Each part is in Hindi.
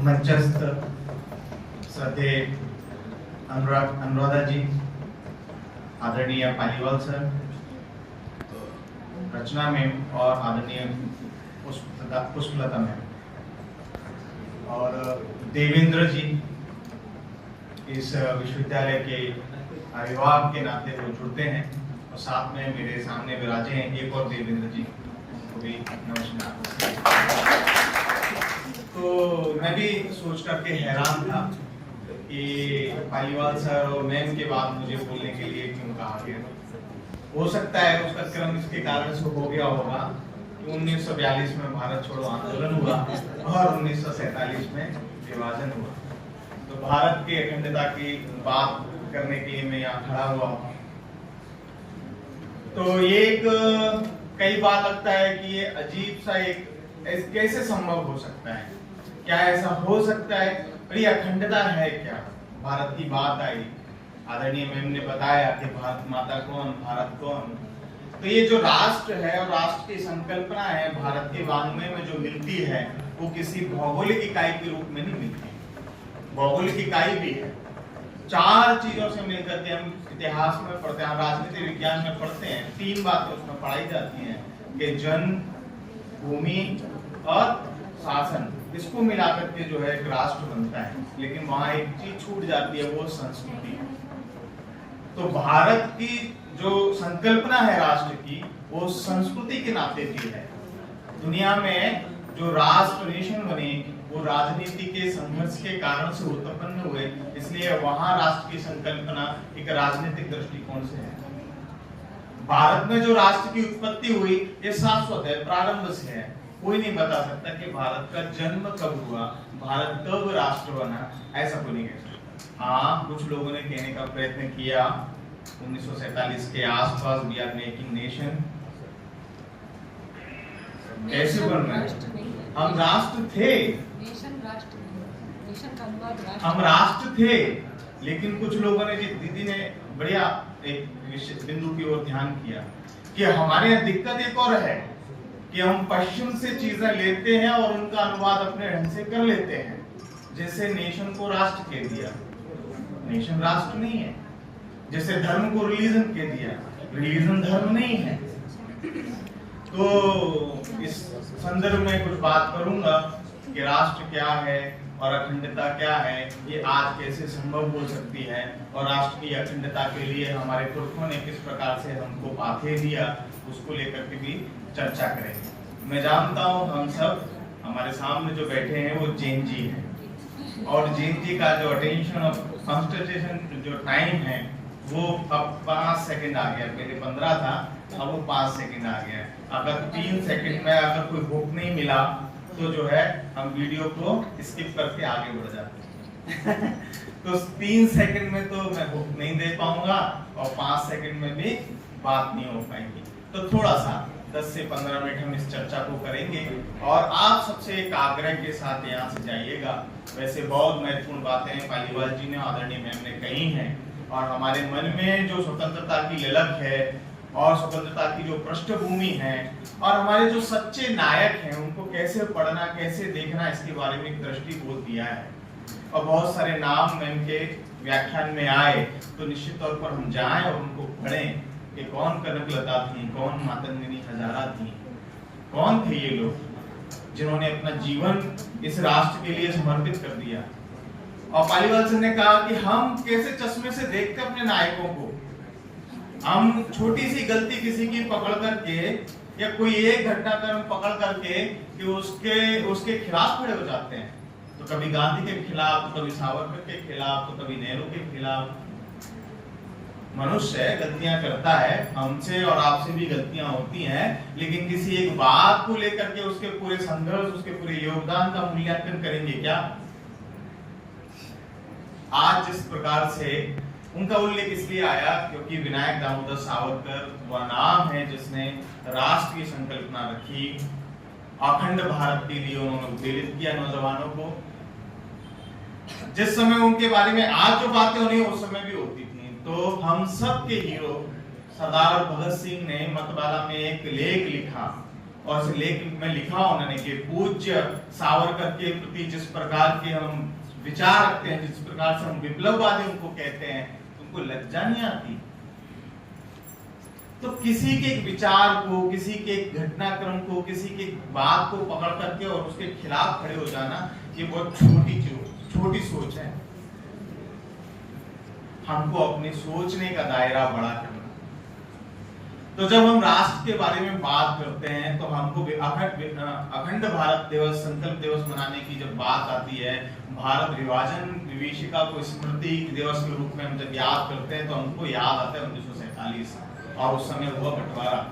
मंचस्थ श्रद्धे अनुराधा जी, आदरणीय पालीवाल सर, रचना मैम और आदरणीय पुष्पलता मैम और देवेंद्र जी, इस विश्वविद्यालय के अभिभावक के नाते वो जुड़ते हैं और साथ में मेरे सामने विराजे हैं एक और देवेंद्र जी को भी नमस्कार। तो मैं भी सोच करके हैरान था कि पालीवाल सर और मैम के बाद मुझे बोलने के लिए क्यों कहा गया। हो सकता है उसका क्रम इसके कारण से हो गया होगा कि 1942 में भारत छोड़ो आंदोलन हुआ और 1947 में विभाजन हुआ, तो भारत की अखंडता की बात करने के लिए मैं यहाँ खड़ा हुआ हूँ। तो ये एक कई बार लगता है कि ये अजीब सा एक कैसे संभव हो सकता है, क्या ऐसा हो सकता है, और ये अखंडता है क्या। भारत की बात आई, आदरणीय मैम ने बताया कि भारत माता कौन, भारत कौन। तो ये जो राष्ट्र है और राष्ट्र की संकल्पना है भारत के वाङ्मय में जो मिलती है वो किसी भौगोलिक इकाई के रूप में नहीं मिलती। भौगोलिक इकाई भी है, चार चीजों से मिलकर के हम इतिहास में पढ़ते हैं, राजनीति विज्ञान में पढ़ते हैं, तीन बातें उसमें पढ़ाई जाती हैं कि जन, भूमि और शासन, इसको मिलाकर के जो है एक राष्ट्र बनता है। लेकिन वहां एक चीज छूट जाती है, वो संस्कृति। तो भारत की जो संकल्पना है राष्ट्र की, वो संस्कृति के नाते भी है। दुनिया में जो राष्ट्र नेशन बने वो राजनीति के संघर्ष के कारण से उत्पन्न हुए, इसलिए वहां राष्ट्र की संकल्पना एक राजनीतिक दृष्टिकोण से है। भारत में जो राष्ट्र की उत्पत्ति हुई ये शाश्वत है, प्रारंभ से है। कोई नहीं बता सकता कि भारत का जन्म कब हुआ, भारत कब राष्ट्र बना, ऐसा कोई नहीं कह सकता। हाँ, कुछ लोगों ने कहने का प्रयत्न किया 1947 के आसपास वी आर मेकिंग नेशन। कैसे बन रहे हैं? हम राष्ट्र थे, हम राष्ट्र थे, लेकिन कुछ लोगों ने, दीदी ने बढ़िया एक बिंदु की ओर ध्यान किया कि हमारे यहाँ दिक्कत एक और है कि हम पश्चिम से चीजें लेते हैं और उनका अनुवाद अपने ढंग से कर लेते हैं। जैसे नेशन को राष्ट्र कह दिया, नेशन राष्ट्र नहीं है। जैसे धर्म को रिलीजन कह दिया, रिलीजन धर्म नहीं है। तो इस संदर्भ में कुछ बात करूंगा कि राष्ट्र क्या है और अखंडता क्या है, ये आज कैसे संभव हो सकती है, और राष्ट्र की अखंडता के लिए हमारे पुरखों ने किस प्रकार से हमको पाथे दिया, उसको लेकर के भी चर्चा करेंगे। मैं जानता हूँ हम सब, हमारे सामने जो बैठे हैं वो जैन जी हैं, और जैन जी का जो अटेंशन ऑफ कंसंट्रेशन जो टाइम है वो अब 5 सेकंड आ गया। पहले 15 था, अब वो 5 सेकंड आ गया। अगर 3 सेकंड में अगर कोई हुक नहीं मिला तो जो है हम वीडियो को स्किप करके आगे बढ़ जाते हैं। तो 3 सेकंड में तो मैं हुक नहीं दे पाऊंगा और 5 सेकंड में भी बात नहीं हो पाएगी। तो थोड़ा सा 10 से 15 मिनट हम इस चर्चा को करेंगे और आप सबसे एक आग्रह के साथ यहाँ से जाइएगा। वैसे बहुत महत्वपूर्ण बातें पालीवाल जी ने, आदरणीय मैम ने कही हैं, और हमारे मन में जो स्वतंत्रता की ललक है और स्वतंत्रता की जो पृष्ठभूमि है और हमारे जो सच्चे नायक हैं उनको कैसे पढ़ना, कैसे देखना, इसके बारे में एक दृष्टिकोण दिया है। और बहुत सारे नाम मैम के व्याख्यान में आए, तो निश्चित तौर पर हम जाएं और उनको पढ़ें कि कौन कनकलता थी, कौन मातंगिनी हजारा थी, कौन थे ये लोग जिन्होंने अपना जीवन इस राष्ट्र के लिए समर्पित कर दिया। और पालीवाल सर ने कहा कि हम कैसे चश्मे से देखते अपने नायकों को। हम छोटी सी गलती किसी की पकड़ करके या कोई एक घटनाक्रम पकड़ करके कि उसके खिलाफ खड़े हो जाते हैं। तो कभी गांधी के खिलाफ, तो कभी सावरकर के खिलाफ, तो कभी नेहरू के खिलाफ। मनुष्य गलतियां करता है, हमसे और आपसे भी गलतियां होती हैं, लेकिन किसी एक बात को लेकर के उसके पूरे संघर्ष, उसके पूरे योगदान का मूल्यांकन करेंगे क्या? आज जिस प्रकार से उनका उल्लेख इसलिए आया क्योंकि विनायक दामोदर सावरकर वह नाम है जिसने राष्ट्र की संकल्पना रखी, अखंड भारत के लिए उन्होंने उत्तेजित किया नौजवानों को। जिस समय उनके बारे में आज जो बातें हो रही उस समय भी होती थी। तो हम सब के हीरो सरदार भगत सिंह ने मतवाला में एक लेख लिखा और इस लेख में लिखा उन्होंने कि पूज्य सावरकर के प्रति जिस प्रकार के हम विचार रखते हैं, जिस प्रकार से हम विप्लववादी उनको कहते हैं, उनको लज्जा नहीं आती। तो किसी के विचार को, किसी के घटनाक्रम को, किसी के बात को पकड़ करके और उसके खिलाफ खड़े हो जाना, ये बहुत छोटी सोच है। हमको अपनी सोचने का दायरा बड़ा करना। तो जब हम राष्ट्र के बारे में बात करते हैं तो हमको अखंड भारत दिवस, संकल्प दिवस मनाने की जब बात आती है, भारत विभाजन विभीषिका को स्मृति दिवस के रूप में हम जब याद करते हैं तो हमको याद आता है 1947 और उस समय हुआ बंटवारा।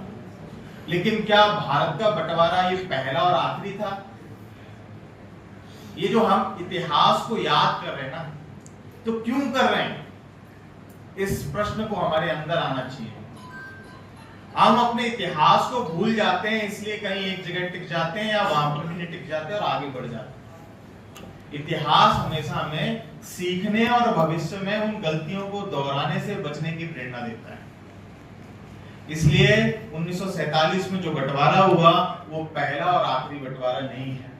लेकिन क्या भारत का बंटवारा ये पहला और आखिरी था? ये जो हम इतिहास को याद कर रहे हैं ना, तो क्यों कर रहे हैं? इस प्रश्न को हमारे अंदर आना चाहिए। हम अपने इतिहास को भूल जाते हैं, इसलिए कहीं एक जगह टिक जाते हैं या वहां पर भी नहीं टिक जाते और आगे बढ़ जाते हैं। इतिहास हमेशा हमें सीखने और भविष्य में उन गलतियों को दोहराने से बचने की प्रेरणा देता है। इसलिए 1947 में जो बंटवारा हुआ वो पहला और आखिरी बंटवारा नहीं है।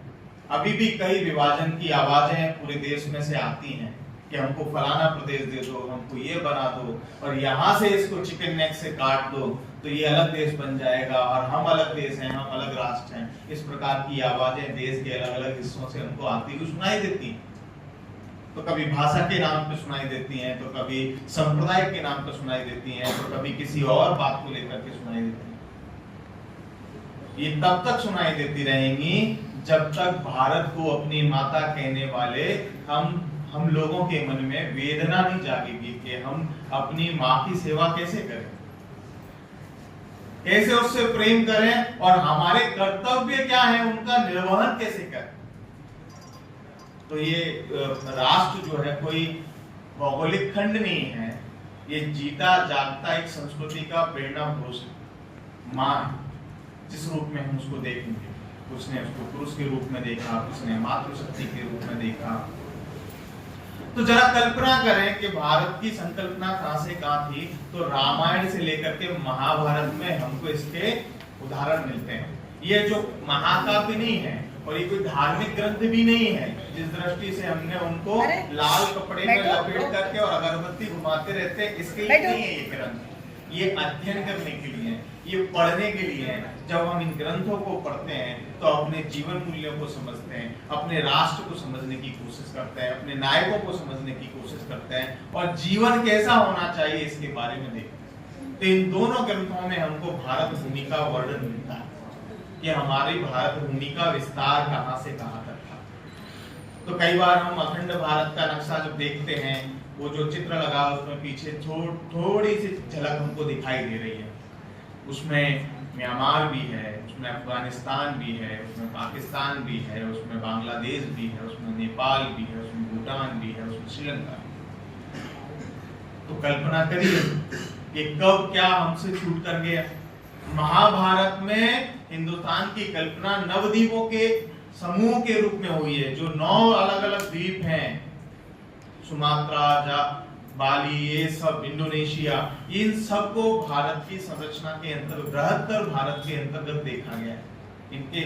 अभी भी कई विभाजन की आवाजें पूरे देश में से आती हैं कि हमको फलाना प्रदेश दे दो, हमको ये बना दो, और यहाँ से इसको चिकन नेक से काट दो तो ये अलग देश बन जाएगा और हम अलग देश हैं, हम अलग राष्ट्र हैं। इस प्रकार की आवाजें देश के अलग अलग हिस्सों से हमको आती हुई सुनाई देती हैं। तो कभी भाषा के नाम पे सुनाई देती हैं, तो कभी संप्रदाय के नाम पे सुनाई देती हैं, तो कभी किसी और बात को लेकर के सुनाई देती हैं। ये तब तक सुनाई देती रहेंगी जब तक भारत को अपनी माता कहने वाले हम लोगों के मन में वेदना नहीं जागेगी कि हम अपनी माँ की सेवा कैसे करें, कैसे उससे प्रेम करें और हमारे कर्तव्य क्या है उनका निर्वहन कैसे करें। तो ये राष्ट्र जो है कोई भौगोलिक खंड नहीं है, ये जीता जागता एक संस्कृति का प्रेरणा पुरुष माँ है। जिस रूप में हम उसको देखेंगे, उसने उसको पुरुष के रूप में देखा, उसने मातृशक्ति के रूप में देखा। तो जरा कल्पना करें कि भारत की संकल्पना कहां से कहां थी। तो रामायण से लेकर के महाभारत में हमको इसके उदाहरण मिलते हैं। ये जो महाकाव्य नहीं है और ये कोई धार्मिक ग्रंथ भी नहीं है, जिस दृष्टि से हमने उनको लाल कपड़े में लपेट करके और अगरबत्ती घुमाते रहते हैं, इसके लिए नहीं है ये ग्रंथ। ये अध्ययन करने के लिए है, ये पढ़ने के लिए है। जब हम इन ग्रंथों को पढ़ते हैं तो अपने जीवन मूल्यों को समझते हैं, अपने राष्ट्र को समझने की कोशिश करते हैं, अपने नायकों को समझने की कोशिश करते हैं और जीवन कैसा होना चाहिए इसके बारे में देखते हैं। तो इन दोनों ग्रंथों में हमको भारत भूमि का वर्णन मिलता है कि हमारी भारत भूमि का विस्तार कहां से कहां तक था। तो कई बार हम अखंड भारत का नक्शा जब देखते हैं, वो जो चित्र लगा उसमें पीछे थोड़ी सी झलक हमको दिखाई दे रही है। उसमें म्यांमार भी है, उसमें अफगानिस्तान भी है, उसमें पाकिस्तान भी है, उसमें बांग्लादेश भी है, उसमें नेपाल भी है, उसमें भूटान भी है, उसमें श्रीलंका भी। तो कल्पना करिए कि कब क्या हमसे छूट कर गया। महाभारत में हिंदुस्तान की कल्पना नवद्वीपों के समूह के रूप में हुई है, जो 9 अलग अलग द्वीप हैं, सुमात्रा, बाली, ये सब, इंडोनेशिया, इन सबको भारत की संरचना के अंतर्गत, बृहत्तर भारत के अंतर्गत देखा गया है। इनके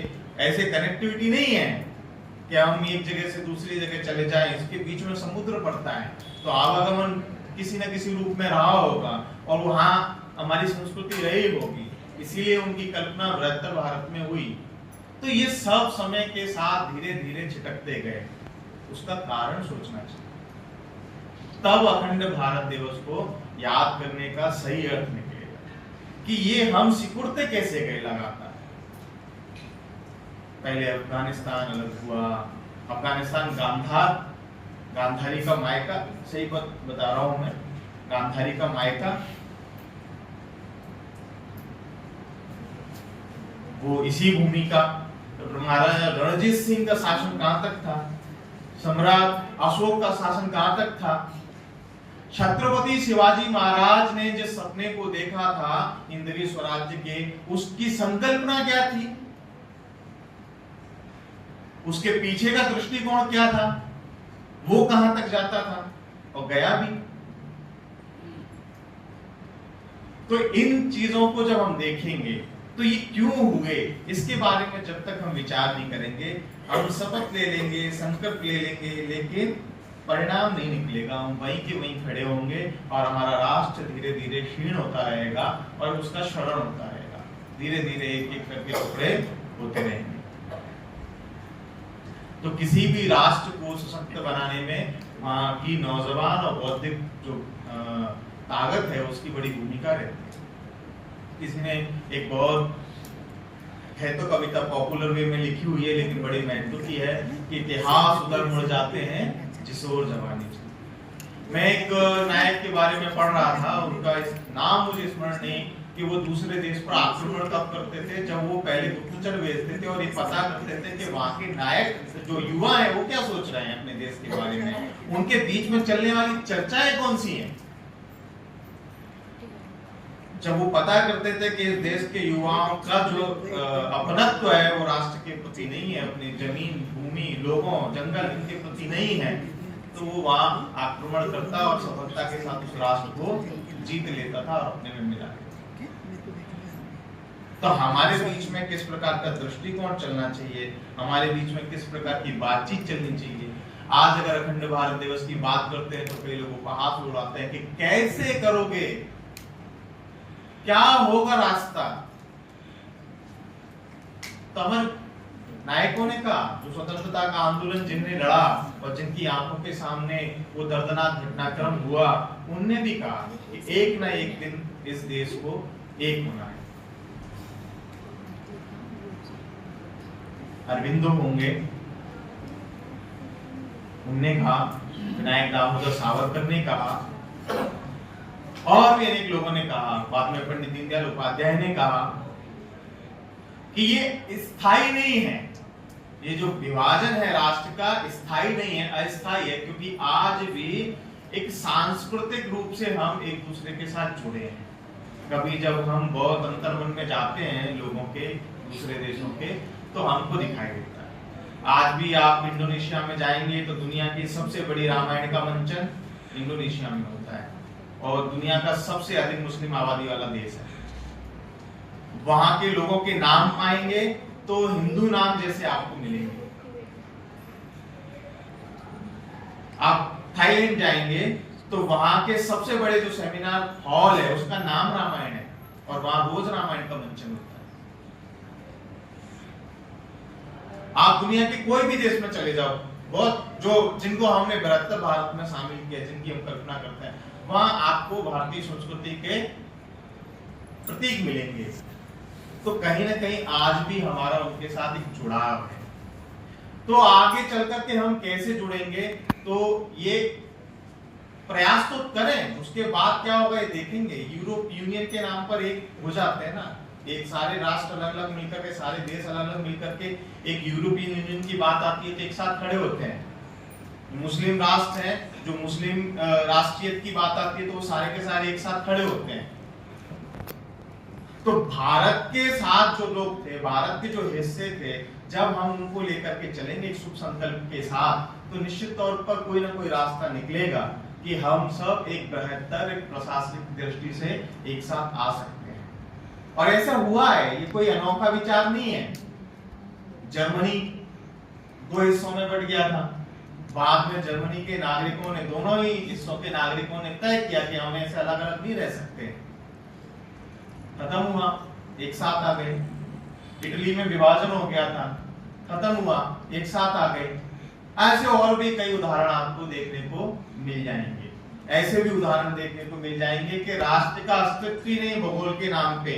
ऐसे कनेक्टिविटी नहीं है कि हम एक जगह से दूसरी जगह चले जाएं, इसके बीच में समुद्र पड़ता है, तो आवागमन किसी न किसी रूप में रहा होगा और वहां हमारी संस्कृति रही होगी, इसीलिए उनकी कल्पना बृहत्तर भारत में हुई। तो ये सब समय के साथ धीरे धीरे छिटकते गए, उसका कारण सोचना चाहिए। तब अखंड भारत दिवस को याद करने का सही अर्थ निकलेगा कि ये हम सिकुड़ते कैसे गए लगातार। पहले अफगानिस्तान अलग हुआ, अफगानिस्तान गांधारी का मायका, सही बता रहा हूं मैं, गांधारी का मायका, वो इसी भूमि का। महाराजा रणजीत सिंह का शासन कहां तक था, सम्राट अशोक का शासन कहां तक था, छत्रपति शिवाजी महाराज ने जिस सपने को देखा था हिंदवी स्वराज्य के, उसकी संकल्पना क्या थी, उसके पीछे का दृष्टिकोण क्या था, वो कहां तक जाता था और गया भी। तो इन चीजों को जब हम देखेंगे तो ये क्यों हुए, इसके बारे में जब तक हम विचार नहीं करेंगे, हम शपथ ले लेंगे, संकल्प ले लेंगे, लेकिन परिणाम नहीं निकलेगा। हम वहीं के वहीं खड़े होंगे और हमारा राष्ट्र धीरे धीरे क्षीण होता रहेगा और उसका क्षरण होता रहेगा, धीरे धीरे एक एक करके टुकड़े होते रहेंगे। तो किसी भी राष्ट्र को सशक्त बनाने में वहाँ की नौजवान और बौद्धिक जो ताकत है उसकी बड़ी भूमिका रहती है। किसी ने एक बहुत है तो कविता पॉपुलर वे में लिखी हुई है लेकिन बड़ी महत्व की है कि इतिहास उधर मुड़ जाते हैं जिस ओर जवानी चली। मैं एक नायक के बारे में पढ़ रहा था, उनका नाम मुझे स्मरण नहीं, कि वो दूसरे देश पर आक्रमण कब करते थे, जब वो पहले गुप्तचर भेजते थे और ये पता करते थे कि वहाँ के नायक जो युवा है वो क्या सोच रहे हैं अपने देश के बारे में, उनके बीच में चलने वाली चर्चाएं कौन सी हैं। जब वो पता करते थे कि इस देश के युवाओं का जो अपनत्व है वो राष्ट्र के प्रति नहीं है, अपनी जमीन, भूमि, लोगों, जंगल इनके प्रति नहीं है, तो वो वहाँ आक्रमण करता और सफलता के साथ उस राष्ट्र को जीत लेता था और अपने में मिला लेता। तो हमारे बीच में किस प्रकार का दृष्टिकोण चलना चाहिए, हमारे बीच में किस प्रकार की बातचीत चलनी चाहिए। आज अगर अखंड भारत दिवस की बात करते हैं तो कई लोग उपहास उड़ाते हैं कि कैसे करोगे, क्या होगा रास्ता। तो अमर नायकों ने कहा, जो स्वतंत्रता का आंदोलन जिनने लड़ा और जिनकी आंखों के सामने वो दर्दनाक घटनाक्रम हुआ, उनने भी कहा कि एक ना एक दिन इस देश को एक होना है। अरविंदो होंगे, उनने कहा, विनायक दामोदर सावरकर ने कहा, और भी अनेक लोगों ने कहा, बाद में पंडित दीनदयाल उपाध्याय ने कहा कि ये स्थायी नहीं है, ये जो विभाजन है राष्ट्र का स्थायी नहीं है, अस्थायी है, क्योंकि आज भी एक सांस्कृतिक रूप से हम एक दूसरे के साथ जुड़े हैं। कभी जब हम बहुत अंतर्मन में जाते हैं लोगों के, दूसरे देशों के, तो हमको दिखाई देता है। आज भी आप इंडोनेशिया में जाएंगे तो दुनिया की सबसे बड़ी रामायण का मंचन इंडोनेशिया में होता है और दुनिया का सबसे अधिक मुस्लिम आबादी वाला देश है। वहां के लोगों के नाम पाएंगे तो हिंदू नाम जैसे आपको मिलेंगे। आप थाईलैंड जाएंगे तो वहां के सबसे बड़े जो सेमिनार हॉल है उसका नाम रामायण है और वहां रोज रामायण का मंचन होता है। आप दुनिया के कोई भी देश में चले जाओ, बहुत जो जिनको हमने बृहत्तर भारत में शामिल किया, जिनकी हम कल्पना करते हैं, वहां आपको भारतीय संस्कृति के प्रतीक मिलेंगे। तो कहीं ना कहीं आज भी हमारा उनके साथ एक जुड़ाव है। तो आगे चलकर के हम कैसे जुड़ेंगे, तो ये प्रयास तो करें, उसके बाद क्या होगा ये देखेंगे। यूरोप यूनियन के नाम पर एक हो जाते हैं ना, एक सारे राष्ट्र अलग अलग मिलकर के, सारे देश अलग अलग मिलकर के एक यूरोपियन यूनियन की बात आती है तो एक साथ खड़े होते हैं। मुस्लिम राष्ट्र हैं, जो मुस्लिम राष्ट्रीयत की बात आती है तो वो सारे के सारे एक साथ खड़े होते हैं। तो भारत के साथ जो लोग थे, भारत के जो हिस्से थे, जब हम उनको लेकर के चलेंगे एक शुभ संकल्प के साथ, तो निश्चित तौर पर कोई ना कोई रास्ता निकलेगा कि हम सब एक बेहतर एक प्रशासनिक दृष्टि से एक साथ आ सकते हैं। और ऐसा हुआ है, ये कोई अनोखा विचार नहीं है। जर्मनी दो हिस्सों में बट गया था, बाद में जर्मनी के नागरिकों ने, दोनों ही हिस्सों के नागरिकों ने तय किया कि हम ऐसे अलग अलग नहीं रह सकते, खत्म हुआ, एक साथ आ गए। इटली में विभाजन हो गया था, खत्म हुआ, एक साथ आ गए। ऐसे और भी कई उदाहरण आपको देखने को मिल जाएंगे। ऐसे भी उदाहरण देखने को मिल जाएंगे कि राष्ट्र का अस्तित्व ही नहीं भूगोल के नाम पे,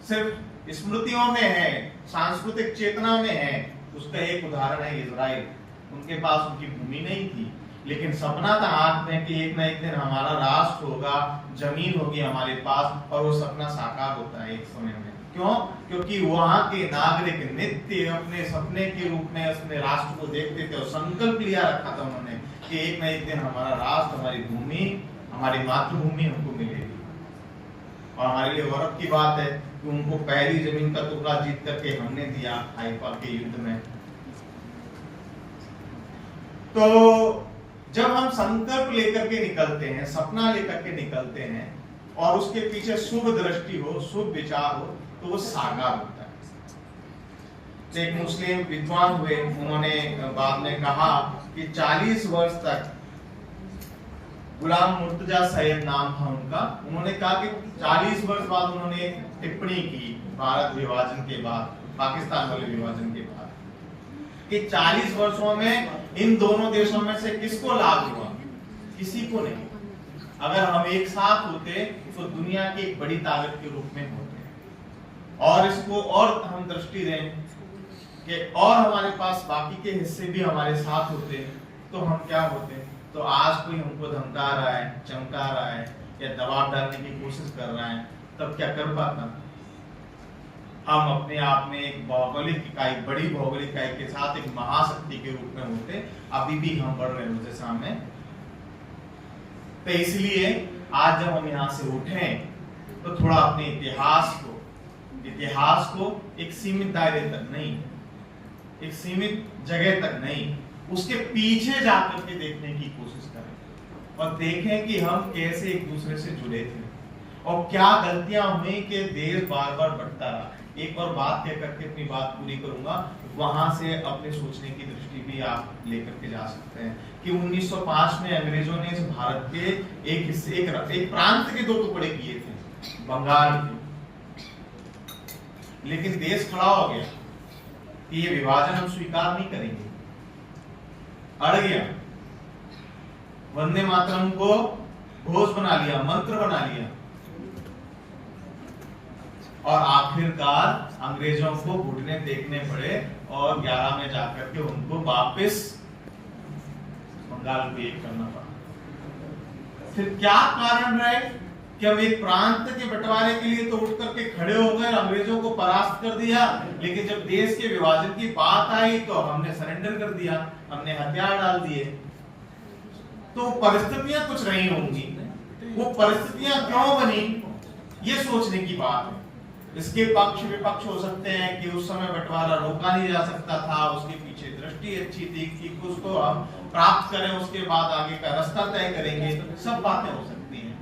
सिर्फ स्मृतियों में है, सांस्कृतिक चेतना में है। उसका एक उदाहरण है इजराइल। उनके पास उनकी भूमि नहीं थी, लेकिन सपना था आंख में कि एक ना एक दिन हमारा राष्ट्र होगा, जमीन होगी हमारे पास, और वो सपना साकार होता है एक समय में। क्यों? क्योंकि वहां के नागरिक नित्य अपने सपने के रूप में अपने राष्ट्र को देखते थे और संकल्प लिया रखा था उन्होंने कि एक ना एक दिन हमारा राष्ट्र, हमारी भूमि, हमारी मातृभूमि हमको मिलेगी। और हमारे लिए गौरव की बात है कि उनको पहली जमीन का टुकड़ा जीत करके हमने दिया हाइफा के युद्ध में। तो जब हम संकल्प लेकर के निकलते हैं, सपना लेकर के निकलते हैं और उसके पीछे शुभ दृष्टि हो, शुभ विचार हो, तो वो साकार होता है। तो एक मुस्लिम विद्वान हुए, उन्होंने बाद में कहा कि 40 वर्ष तक, गुलाम मुर्तजा सैयद नाम था उनका, उन्होंने कहा कि 40 वर्ष बाद उन्होंने टिप्पणी की भारत विभाजन के बाद, पाकिस्तान वाले विभाजन के बाद, कि 40 वर्षों में इन दोनों देशों में से किसको लाभ हुआ? किसी को नहीं। अगर हम एक साथ होते तो दुनिया की एक बड़ी ताकत के रूप में होते। और इसको और हम दृष्टि दें कि और हमारे पास बाकी के हिस्से भी हमारे साथ होते तो हम क्या होते? तो आज कोई हमको धमका रहा है, चमका रहा है या दबाव डालने की कोशिश कर रहा है, तब क्या कर पाता? हम अपने आप में एक भौगोलिक इकाई, बड़ी भौगोलिक इकाई के साथ एक महाशक्ति के रूप में होते। अभी भी हम बढ़ रहे होते सामने। तो इसलिए आज जब हम यहाँ से उठे तो थोड़ा अपने इतिहास को एक सीमित दायरे तक नहीं, एक सीमित जगह तक नहीं, उसके पीछे जाकर के देखने की कोशिश करें और देखें कि हम कैसे एक दूसरे से जुड़े थे और क्या गलतियां हुई कि देश बार बार बढ़ता रहा। एक और बात कह करके अपनी बात पूरी करूंगा, वहां से अपने सोचने की दृष्टि भी आप लेकर के जा सकते हैं कि 1905 में अंग्रेजों ने इस भारत के एक हिस्से, एक प्रांत के 2 टुकड़े किए थे, बंगाल के। लेकिन देश खड़ा हो गया कि ये विभाजन हम स्वीकार नहीं करेंगे, अड़ गया, वंदे मातरम को घोष बना लिया, मंत्र बना लिया और आखिरकार अंग्रेजों को घुटने टेकने पड़े और 11 में जाकर के उनको वापस बंगाल को एक करना पड़ा। फिर क्या कारण रहे कि हम एक प्रांत के बंटवारे के लिए तो उठ करके खड़े हो गए, अंग्रेजों को परास्त कर दिया, लेकिन जब देश के विभाजन की बात आई तो हमने सरेंडर कर दिया, हमने हथियार डाल दिए। तो परिस्थितियां कुछ रही होंगी, वो परिस्थितियां क्यों बनी, ये सोचने की बात है। इसके पक्ष विपक्ष हो सकते हैं कि उस समय बंटवारा रोका नहीं जा सकता था, उसके पीछे दृष्टि अच्छी थी कि उसको हम प्राप्त करें, उसके बाद आगे का रास्ता तय करेंगे, सब बातें हो सकती हैं।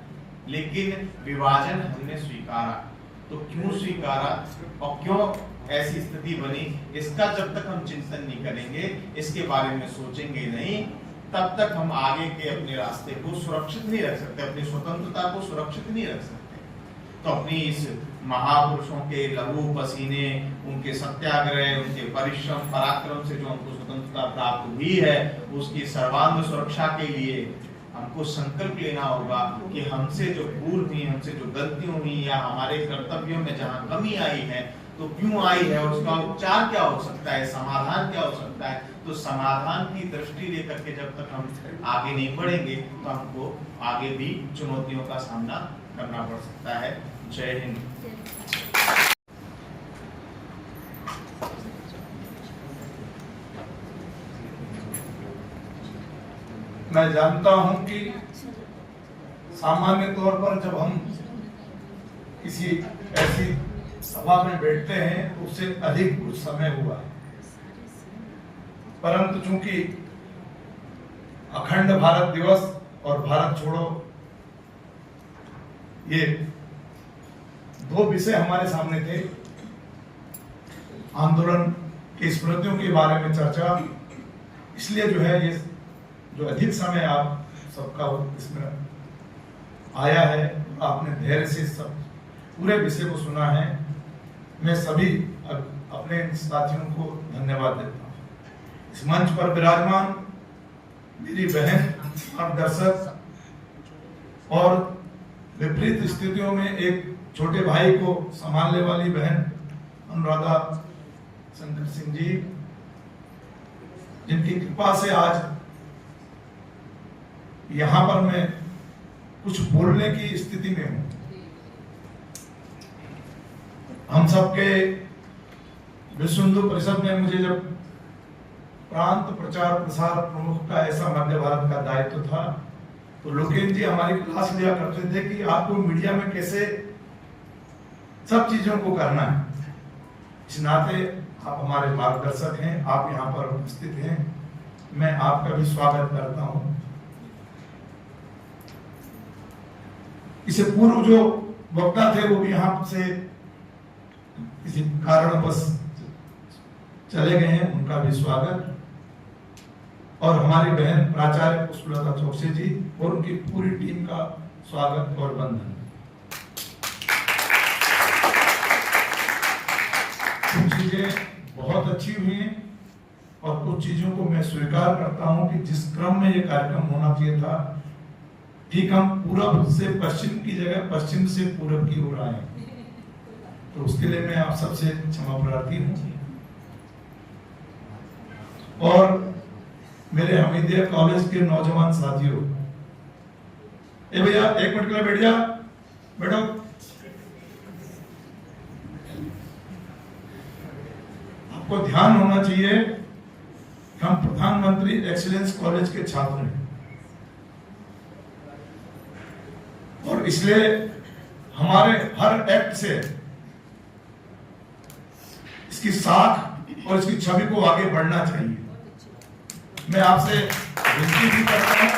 लेकिन विभाजन हमने स्वीकारा, तो क्यों स्वीकारा और क्यों ऐसी स्थिति बनी, इसका जब तक हम चिंतन नहीं करेंगे, इसके बारे में सोचेंगे नहीं, तब तक हम आगे के अपने रास्ते को सुरक्षित नहीं रख सकते, अपनी स्वतंत्रता को सुरक्षित नहीं रख सकते। तो अपनी इस महापुरुषों के लहू पसीने, उनके सत्याग्रह, उनके परिश्रम पराक्रम से जो हमको स्वतंत्रता प्राप्त हुई है, उसकी सर्वांग सुरक्षा के लिए हमको संकल्प लेना होगा कि हमसे जो भूल हुई, हमसे जो गलतियां हुई या हमारे कर्तव्यों में जहां कमी आई है तो क्यों आई है, उसका उपचार क्या हो सकता है, समाधान क्या हो सकता है। तो समाधान की दृष्टि लेकर के जब तक हम आगे नहीं बढ़ेंगे तो हमको आगे भी चुनौतियों का सामना करना पड़ सकता है। जय हिंद। मैं जानता हूं कि सामान्य तौर पर जब हम किसी ऐसी सभा में बैठते हैं तो उससे अधिक कुछ समय हुआ है, परंतु चूंकि अखंड भारत दिवस और भारत छोड़ो ये 2 विषय हमारे सामने थे, आंदोलन की स्मृतियों के बारे में चर्चा, इसलिए जो है ये जो अधिक समय आप सबका इसमें आया है, आपने धैर्य से सब पूरे विषय को सुना है। मैं सभी अपने साथियों को धन्यवाद देता हूँ। इस मंच पर विराजमान मेरी बहन मार्गदर्शक और विपरीत स्थितियों में एक छोटे भाई को संभालने वाली बहन अनुराधा शंकर सिंह जी, जिनकी कृपा से आज यहां पर मैं कुछ बोलने की स्थिति में हूं। हम सबके विश्व हिंदू परिषद ने मुझे जब प्रांत प्रचार प्रसार प्रमुख का ऐसा मध्य भारत का दायित्व था तो लोकेन जी हमारी क्लास लिया करते थे कि आपको मीडिया में कैसे सब चीजों को करना है। इस नाते आप हमारे मार्गदर्शक हैं, आप यहाँ पर उपस्थित हैं, मैं आपका भी स्वागत करता हूं। इससे पूर्व जो वक्ता थे वो भी यहाँ से किसी कारणवश चले गए हैं, उनका भी स्वागत, और हमारी बहन प्राचार्य पुष्पलता चौकसी जी और उनकी पूरी टीम का स्वागत और वंदन। कुछ चीजें बहुत अच्छी हुई हैं और कुछ चीजों को मैं स्वीकार करता हूं कि जिस क्रम में ये कार्यक्रम होना चाहिए था, ठीक हम पूरब से पश्चिम की जगह पश्चिम से पूरब की ओर आए, तो उसके लिए मैं आप सबसे क्षमा प्रार्थी हूं। और मेरे हमीदिया कॉलेज के नौजवान साथियों, ए भैया 1 मिनट के लिए बैठ जा, बैठो। आपको ध्यान होना चाहिए कि हम प्रधानमंत्री एक्सीलेंस कॉलेज के छात्र हैं और इसलिए हमारे हर एक्ट से इसकी साख और इसकी छवि को आगे बढ़ना चाहिए। मैं आपसे विनती भी करता हूं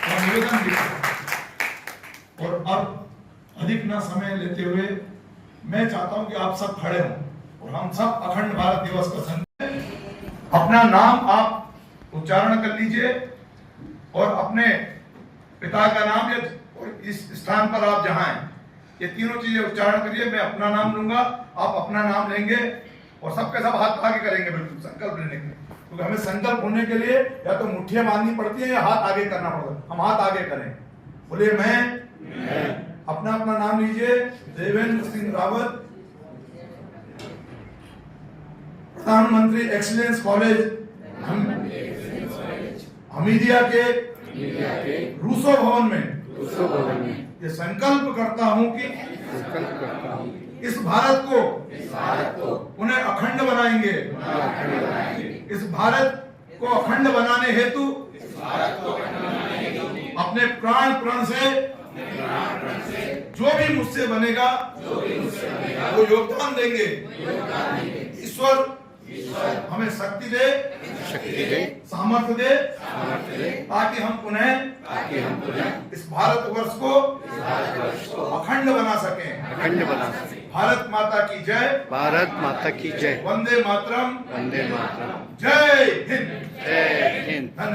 और निवेदन भी करता हूं। और अब अधिक ना समय लेते हुए मैं चाहता हूं कि आप सब खड़े हों और हम सब अखंड भारत दिवस का संदेश, अपना नाम आप उच्चारण कर लीजिए और अपने पिता का नाम या और इस स्थान पर आप जहां हैं, ये तीनों चीजें उच्चारण करिए। मैं अपना नाम लूंगा, आप अपना नाम लेंगे और सबके सब हाथ आगे करेंगे, बिल्कुल संकल्प लेने के लिए। क्योंकि हमें संकल्प होने के लिए या तो मुट्ठियां बांधनी पड़ती है या हाथ आगे करना पड़ता है। हम हाथ आगे करें, बोलिए मैं अपना अपना नाम लीजिए। देवेंद्र सिंह रावत, प्रधानमंत्री एक्सीलेंस कॉलेज हमीदिया के रूसो भवन में ये संकल्प करता हूं कि इस भारत को उन्हें अखंड बनाएंगे। इस भारत को अखंड बनाने हेतु अपने प्राण से जो भी मुझसे बनेगा वो योगदान देंगे। ईश्वर हमें शक्ति दे, सामर्थ्य दे, ताकि हम पुनः इस भारतवर्ष को अखंड बना सकें। भारत माता की जय, भारत माता की जय, वंदे मातरम, वंदे मातरम, जय हिंद। जय हिंद। धन्यवाद।